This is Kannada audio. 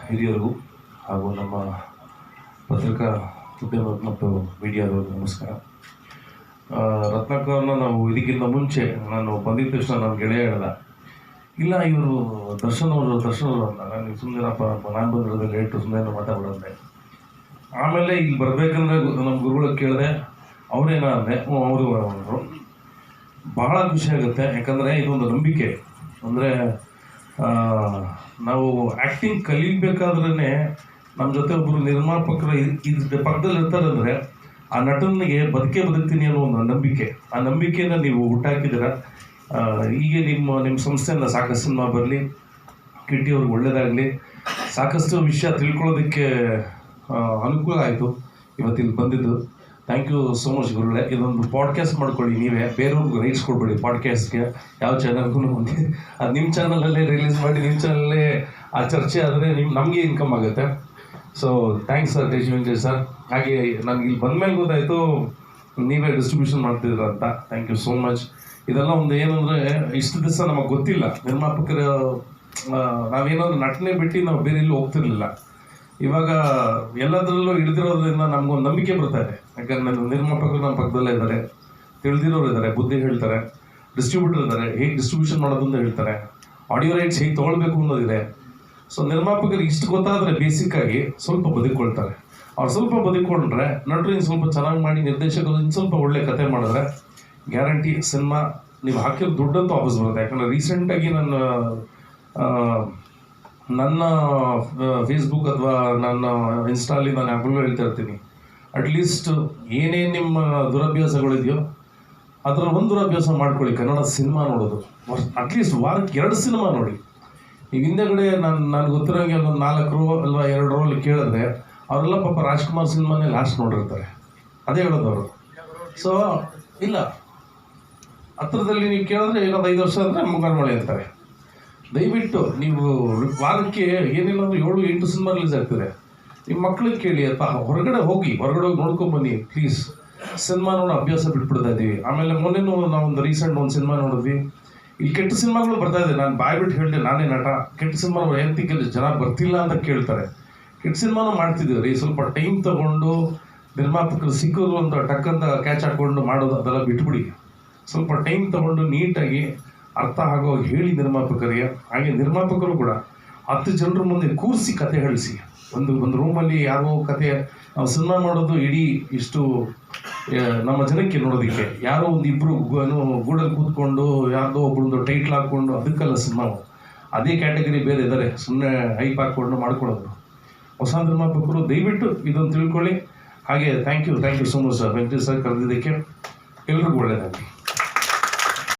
ಹಿರಿಯರಿಗೂ ಹಾಗೂ ನಮ್ಮ ಪತ್ರಿಕಾ ಉದ್ಯಮ ಮತ್ತು ಮೀಡಿಯಾದವ್ರಿಗೂ ನಮಸ್ಕಾರ. ರತ್ನಾಕರ್ನ ನಾವು ಇದಕ್ಕಿಂತ ಮುಂಚೆ ನಾನು ಬಂದಿದ್ದ ತಕ್ಷಣ ನಮ್ಮ ಗೆಳೆಯ ಹೇಳ್ದ, ಇಲ್ಲ ಇವರು ದರ್ಶನ್ ಅವರು ಅಂತ. ನನಗೆ ಸುಮ್ಮನೆನಪ್ಪ, ನಾನು ಬಂದಿರೋದು ಲೇಟು, ಸುಮ್ಮನೆ ಮಾತಾಡೋದಂತೆ. ಆಮೇಲೆ ಇಲ್ಲಿ ಬರಬೇಕಂದ್ರೆ ನಮ್ಮ ಗುರುಗಳಿಗೆ ಕೇಳಿದೆ, ಅವರೇನ ಅಂದೆ, ಅವರು ಬರೋರು. ಬಹಳ ಖುಷಿ ಆಗುತ್ತೆ, ಯಾಕಂದರೆ ಇದೊಂದು ನಂಬಿಕೆ. ಅಂದರೆ ನಾವು ಆ್ಯಕ್ಟಿಂಗ್ ಕಲಿಬೇಕಾದ್ರೇ ನಮ್ಮ ಜೊತೆ ಒಬ್ಬರು ನಿರ್ಮಾಪಕರು ಇದು ಪಕ್ಕದಲ್ಲಿ ಇರ್ತಾರೆ ಅಂದರೆ ಆ ನಟನಿಗೆ ಬದುಕ್ತೀನಿ ಅನ್ನೋ ಒಂದು ನಂಬಿಕೆ. ಆ ನಂಬಿಕೆಯನ್ನು ನೀವು ಹುಟ್ಟಾಕಿದ್ದೀರ. ಹೀಗೆ ನಿಮ್ಮ ಸಂಸ್ಥೆಯಿಂದ ಸಾಕಷ್ಟು ಸಿನಿಮಾ ಬರಲಿ, ಕಿಟ್ಟಿ ಅವ್ರಿಗೆ ಒಳ್ಳೆಯದಾಗಲಿ, ಸಾಕಷ್ಟು ವಿಷಯ ತಿಳ್ಕೊಳ್ಳೋದಕ್ಕೆ ಅನುಕೂಲ ಆಯಿತು ಇವತ್ತಿಲ್ಲಿ ಬಂದಿದ್ದು. ಥ್ಯಾಂಕ್ ಯು ಸೋ ಮಚ್ ಗುರುಗಳೇ. ಇದೊಂದು ಪಾಡ್ಕಾಸ್ಟ್ ಮಾಡ್ಕೊಳ್ಳಿ, ನೀವೇ ಬೇರೆಯವ್ರಿಗೂ ರೈಟ್ಸ್ ಕೊಡ್ಬೇಡಿ ಪಾಡ್ಕಾಸ್ಟ್ಗೆ, ಯಾವ ಚಾನಲ್ಗೂ. ಅದು ನಿಮ್ಮ ಚಾನಲಲ್ಲೇ ರಿಲೀಸ್ ಮಾಡಿ, ನಿಮ್ಮ ಚಾನಲ್ಲೇ ಆ ಚರ್ಚೆ ಆದರೆ ನಮಗೆ ಇನ್ಕಮ್ ಆಗುತ್ತೆ. So thanks sir, Venkatesh sir. ಹಾಗೆ ನನಗೆ ಇಲ್ಲಿ ಬಂದಮೇಲೆ ಗೊತ್ತಾಯಿತು ನೀವೇ ಡಿಸ್ಟ್ರಿಬ್ಯೂಷನ್ ಮಾಡ್ತಿದ್ದೀರ ಅಂತ. Thank you so much. ಇದೆಲ್ಲ ಒಂದು ಏನಂದರೆ ಇಷ್ಟು ದಿವಸ ನಮಗೆ ಗೊತ್ತಿಲ್ಲ, ನಿರ್ಮಾಪಕರ ನಾವೇನಾದ್ರು ನಟನೆ ಬಿಟ್ಟು ನಾವು ಬೇರೆ ಎಲ್ಲೂ ಹೋಗ್ತಿರ್ಲಿಲ್ಲ. ಇವಾಗ ಎಲ್ಲದರಲ್ಲೂ ಹಿಡಿದಿರೋದ್ರಿಂದ ನಮಗೊಂದು ನಂಬಿಕೆ ಬರ್ತಾ ಇದೆ. ಯಾಕಂದರೆ ನಿರ್ಮಾಪಕರು ನಮ್ಮ ಪಕ್ಕದಲ್ಲೇ ಇದ್ದಾರೆ, ತಿಳಿದಿರೋರು ಇದ್ದಾರೆ, ಬುದ್ಧಿ ಹೇಳ್ತಾರೆ, ಡಿಸ್ಟ್ರಿಬ್ಯೂಟರ್ ಇದ್ದಾರೆ, ಹೇಗೆ ಡಿಸ್ಟ್ರಿಬ್ಯೂಷನ್ ಮಾಡೋದು ಅಂತ ಹೇಳ್ತಾರೆ, ಆಡಿಯೋ ರೈಟ್ಸ್ ಹೇಗೆ ತೊಗೊಳ್ಬೇಕು ಅನ್ನೋದಿದೆ. ಸೊ ನಿರ್ಮಾಪಕರಿಗೆ ಇಷ್ಟು ಗೊತ್ತಾದರೆ ಬೇಸಿಕ್ಕಾಗಿ ಸ್ವಲ್ಪ ಬದುಕೊಳ್ತಾರೆ. ಅವ್ರು ಸ್ವಲ್ಪ ಬದುಕೊಂಡ್ರೆ ನಟರು ಇನ್ನು ಸ್ವಲ್ಪ ಚೆನ್ನಾಗಿ ಮಾಡಿ, ನಿರ್ದೇಶಕರು ಇನ್ನು ಸ್ವಲ್ಪ ಒಳ್ಳೆ ಕತೆ ಮಾಡಿದ್ರೆ ಗ್ಯಾರಂಟಿ ಸಿನಿಮಾ ನೀವು ಹಾಕಿರೋ ದುಡ್ಡಂತೂ ವಾಪಸ್ ಬರುತ್ತೆ. ಯಾಕಂದರೆ ರೀಸೆಂಟಾಗಿ ನನ್ನ ಫೇಸ್ಬುಕ್ ಅಥವಾ ನನ್ನ ಇನ್ಸ್ಟಾಲಿ ನಾನು ಯಾವಾಗಲೂ ಹೇಳ್ತಾ ಇರ್ತೀನಿ, ಅಟ್ಲೀಸ್ಟ್ ಏನೇನು ನಿಮ್ಮ ದುರಭ್ಯಾಸಗಳಿದೆಯೋ ಅದರ ಒಂದು ದುರಭ್ಯಾಸ ಮಾಡ್ಕೊಳ್ಳಿ, ಕನ್ನಡ ಸಿನಿಮಾ ನೋಡೋದು. ಅಟ್ಲೀಸ್ಟ್ ವಾರಕ್ಕೆ 2 ಸಿನಿಮಾ ನೋಡಿ. ಈಗ ಹಿಂದೆಗಡೆ ನಾನು ಗೊತ್ತಿರೋಂಗೆ ಒಂದು 4 ರೋ ಅಲ್ವಾ 2 ರೋಲ್ ಕೇಳಿದ್ರೆ ಅವರೆಲ್ಲ ಪಾಪ ರಾಜ್ಕುಮಾರ್ ಸಿನಿಮಾನೇ ಲಾಸ್ಟ್ ನೋಡಿರ್ತಾರೆ, ಅದೇ ಹೇಳೋದವರು. ಸೊ ಇಲ್ಲ, ಹತ್ರದಲ್ಲಿ ನೀವು ಕೇಳಿದ್ರೆ ಇನ್ನೊಂದು 5 ವರ್ಷ ಅಂದರೆ ಮುಂಗಾರು ಅಂತಾರೆ. ದಯವಿಟ್ಟು ನೀವು ವಾರಕ್ಕೆ ಏನಿಲ್ಲ ಅಂದ್ರೆ 7-8 ಸಿನಿಮಾ ರಿಲೀಸ್ ಆಗ್ತದೆ. ನಿಮ್ಮ ಮಕ್ಳಿಗೆ ಕೇಳಿ, ಹೊರಗಡೆ ಹೋಗಿ ನೋಡ್ಕೊಂಬನ್ನಿ ಪ್ಲೀಸ್. ಸಿನಿಮಾ ನೋಡೋ ಅಭ್ಯಾಸ ಬಿಟ್ಬಿಡ್ತಾ ಇದ್ದೀವಿ. ಆಮೇಲೆ ಮೊನ್ನೆನೂ ನಾವೊಂದು ರೀಸೆಂಟ್ ಒಂದು ಸಿನಿಮಾ ನೋಡಿದ್ವಿ. ಇಲ್ಲಿ ಕೆಟ್ಟ ಸಿನಿಮಾಗಳು ಬರ್ತಾ ಇದೆ. ನಾನು ಬಾಯ್ಬಿಟ್ಟು ಹೇಳಿದೆ, ನಾನೇ ನಟ. ಕೆಟ್ಟ ಸಿನಿಮಾ ಎಂತಿಗೆ ಜನ ಬರ್ತಿಲ್ಲ ಅಂತ ಕೇಳ್ತಾರೆ. ಕೆಟ್ಟ ಸಿನಿಮಾನು ಮಾಡ್ತಿದ್ದೀವಿ. ಸ್ವಲ್ಪ ಟೈಮ್ ತಗೊಂಡು ನಿರ್ಮಾಪಕರು ಸಿಕ್ಕೋದು ಅಂತ ಟಕ್ಕಂತ ಕ್ಯಾಚ್ ಹಾಕ್ಕೊಂಡು ಮಾಡೋದು ಅದೆಲ್ಲ ಬಿಟ್ಬಿಡಿ. ಸ್ವಲ್ಪ ಟೈಮ್ ತಗೊಂಡು ನೀಟಾಗಿ ಅರ್ಥ ಆಗೋ ಹೇಳಿ ನಿರ್ಮಾಪಕರಿಗೆ. ಹಾಗೆ ನಿರ್ಮಾಪಕರು ಕೂಡ 10 ಜನರ ಮುಂದೆ ಕೂರಿಸಿ ಕತೆ ಹೇಳಿಸಿ. ಒಂದು ರೂಮಲ್ಲಿ ಯಾರೋ ಕತೆ, ನಾವು ಸಿನಿಮಾ ಮಾಡೋದು ಇಡೀ ಇಷ್ಟು ನಮ್ಮ ಜನಕ್ಕೆ ನೋಡೋದಕ್ಕೆ. ಯಾರೋ ಒಂದು ಇಬ್ಬರು ಗೂಡಲ್ಲಿ ಕೂತ್ಕೊಂಡು ಯಾರ್ದೋ ಒಬ್ಬರದ್ದು ಟೈಟ್ಲ್ ಹಾಕ್ಕೊಂಡು ಅದಕ್ಕೆಲ್ಲ ಸಿನಿಮಾ. ಅದೇ ಕ್ಯಾಟಗರಿ ಬೇರೆ ಇದ್ದಾರೆ, ಸುಮ್ಮನೆ ಹೈಪ್ ಹಾಕ್ಕೊಂಡು ಮಾಡ್ಕೊಳ್ಳೋದು. ಹೊಸ ನಿರ್ಮಾಪಕರು ದಯವಿಟ್ಟು ಇದನ್ನು ತಿಳ್ಕೊಳ್ಳಿ. ಹಾಗೆ thank you so much sir, Venkatesh sir ಕರೆದಿದ್ದಕ್ಕೆ. ಎಲ್ರಿಗೂ ಒಳ್ಳೆಯದಾಗಲಿ.